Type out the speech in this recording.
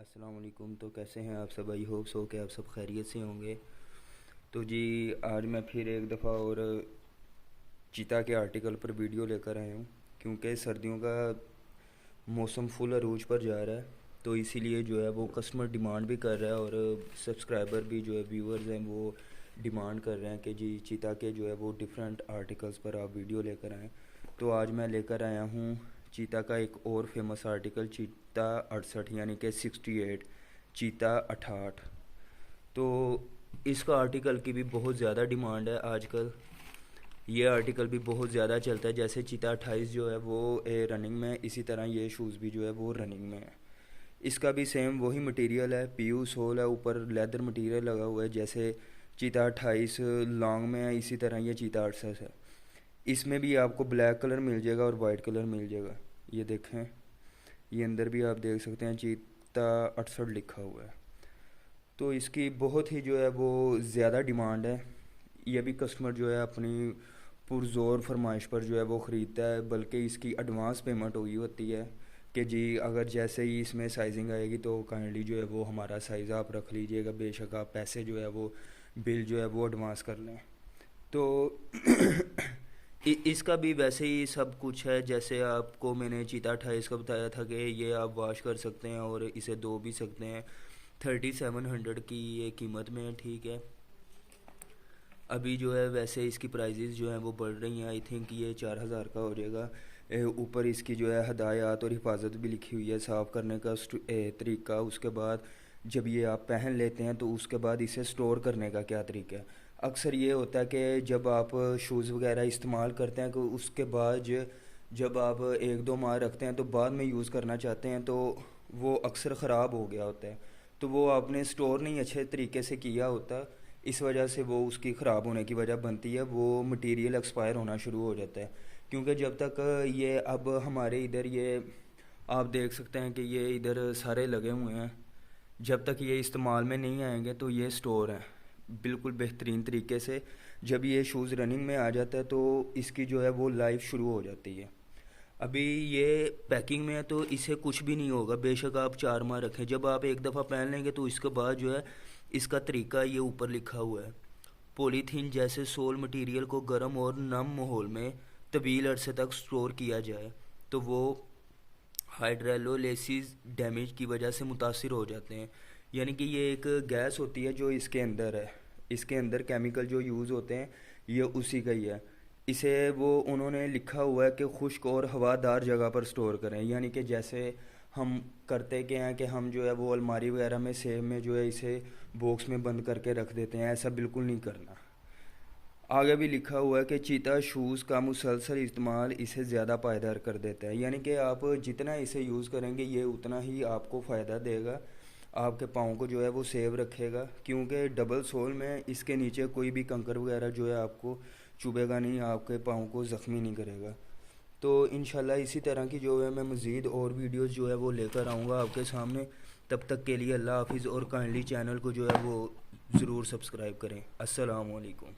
अस्सलाम वालेकुम। तो कैसे हैं आप सब? आई होप सो कि आप सब खैरियत से होंगे। तो जी, आज मैं फिर एक दफ़ा और चीता के आर्टिकल पर वीडियो लेकर आया हूँ, क्योंकि सर्दियों का मौसम फुल अरूज पर जा रहा है। तो इसीलिए जो है वो कस्टमर डिमांड भी कर रहा है और सब्सक्राइबर भी जो है व्यूअर्स हैं वो डिमांड कर रहे हैं कि जी चीता के जो है वो डिफरेंट आर्टिकल्स पर आप वीडियो लेकर आएँ। तो आज मैं लेकर आया हूँ चीता का एक और फेमस आर्टिकल, चीता 68 यानी कि 68, चीता 68। तो इसका आर्टिकल की भी बहुत ज़्यादा डिमांड है आजकल। ये आर्टिकल भी बहुत ज़्यादा चलता है। जैसे चीता 28 जो है वो रनिंग में है, इसी तरह ये शूज़ भी जो है वो रनिंग में है। इसका भी सेम वही मटेरियल है, पीयू सोल है, ऊपर लेदर मटेरियल लगा हुआ है। जैसे चीता 28 लॉन्ग में है, इसी तरह ये चीता 68 है। इसमें भी आपको ब्लैक कलर मिल जाएगा और वाइट कलर मिल जाएगा। ये देखें, ये अंदर भी आप देख सकते हैं चीता 68 लिखा हुआ है। तो इसकी बहुत ही जो है वो ज़्यादा डिमांड है। ये भी कस्टमर जो है अपनी पुरज़ोर फरमाइश पर जो है वो ख़रीदता है, बल्कि इसकी एडवांस पेमेंट हुई होती है कि जी अगर जैसे ही इसमें साइजिंग आएगी तो काइंडली जो है वो हमारा साइज़ आप रख लीजिएगा, बेशक आप पैसे जो है वो बिल जो है वो एडवांस कर लें। तो इसका भी वैसे ही सब कुछ है जैसे आपको मैंने चीता 28 का बताया था कि ये आप वॉश कर सकते हैं और इसे धो भी सकते हैं। 3700 की ये कीमत में है, ठीक है। अभी जो है वैसे इसकी प्राइजेज़ जो हैं वो बढ़ रही हैं। आई थिंक ये 4000 का हो जाएगा। ऊपर इसकी जो है हदायत और हिफाजत भी लिखी हुई है, साफ़ करने का तरीका। उसके बाद जब ये आप पहन लेते हैं तो उसके बाद इसे स्टोर करने का क्या तरीका है। अक्सर ये होता है कि जब आप शूज़ वगैरह इस्तेमाल करते हैं तो उसके बाद जब आप एक दो माह रखते हैं तो बाद में यूज़ करना चाहते हैं तो वो अक्सर ख़राब हो गया होता है। तो वो आपने स्टोर नहीं अच्छे तरीके से किया होता, इस वजह से वो उसकी ख़राब होने की वजह बनती है, वो मटेरियल एक्सपायर होना शुरू हो जाता है। क्योंकि जब तक ये अब हमारे इधर ये आप देख सकते हैं कि ये इधर सारे लगे हुए हैं, जब तक ये इस्तेमाल में नहीं आएंगे तो ये स्टोर है बिल्कुल बेहतरीन तरीके से। जब ये शूज़ रनिंग में आ जाता है तो इसकी जो है वो लाइफ शुरू हो जाती है। अभी ये पैकिंग में है तो इसे कुछ भी नहीं होगा, बेशक आप 4 माह रखें। जब आप एक दफ़ा पहन लेंगे तो इसके बाद जो है इसका तरीका ये ऊपर लिखा हुआ है। पॉलीथीन जैसे सोल मटेरियल को गर्म और नम माहौल में तवील अरसे तक स्टोर किया जाए तो वो हाइड्रोलाइसिस डैमेज की वजह से मुतासिर हो जाते हैं। यानी कि ये एक गैस होती है जो इसके अंदर है, इसके अंदर केमिकल जो यूज़ होते हैं ये उसी का ही है। इसे वो उन्होंने लिखा हुआ है कि खुश्क और हवादार जगह पर स्टोर करें। यानी कि जैसे हम करते क्या हैं कि हम जो है वो अलमारी वगैरह में सेब में जो है इसे बॉक्स में बंद करके रख देते हैं, ऐसा बिल्कुल नहीं करना। आगे भी लिखा हुआ है कि चीता शूज़ का मुसलसल इस्तेमाल इसे ज़्यादा पायदार कर देता है। यानी कि आप जितना इसे यूज़ करेंगे ये उतना ही आपको फ़ायदा देगा, आपके पाँव को जो है वो सेव रखेगा। क्योंकि डबल सोल में इसके नीचे कोई भी कंकर वगैरह जो है आपको चुभेगा नहीं, आपके पाँव को ज़ख्मी नहीं करेगा। तो इंशाल्लाह इसी तरह की जो है मैं मज़ीद और वीडियोस जो है वो लेकर आऊँगा आपके सामने। तब तक के लिए अल्लाह हाफिज़ और काइंडली चैनल को जो है वो ज़रूर सब्सक्राइब करें। अस्सलाम वालेकुम।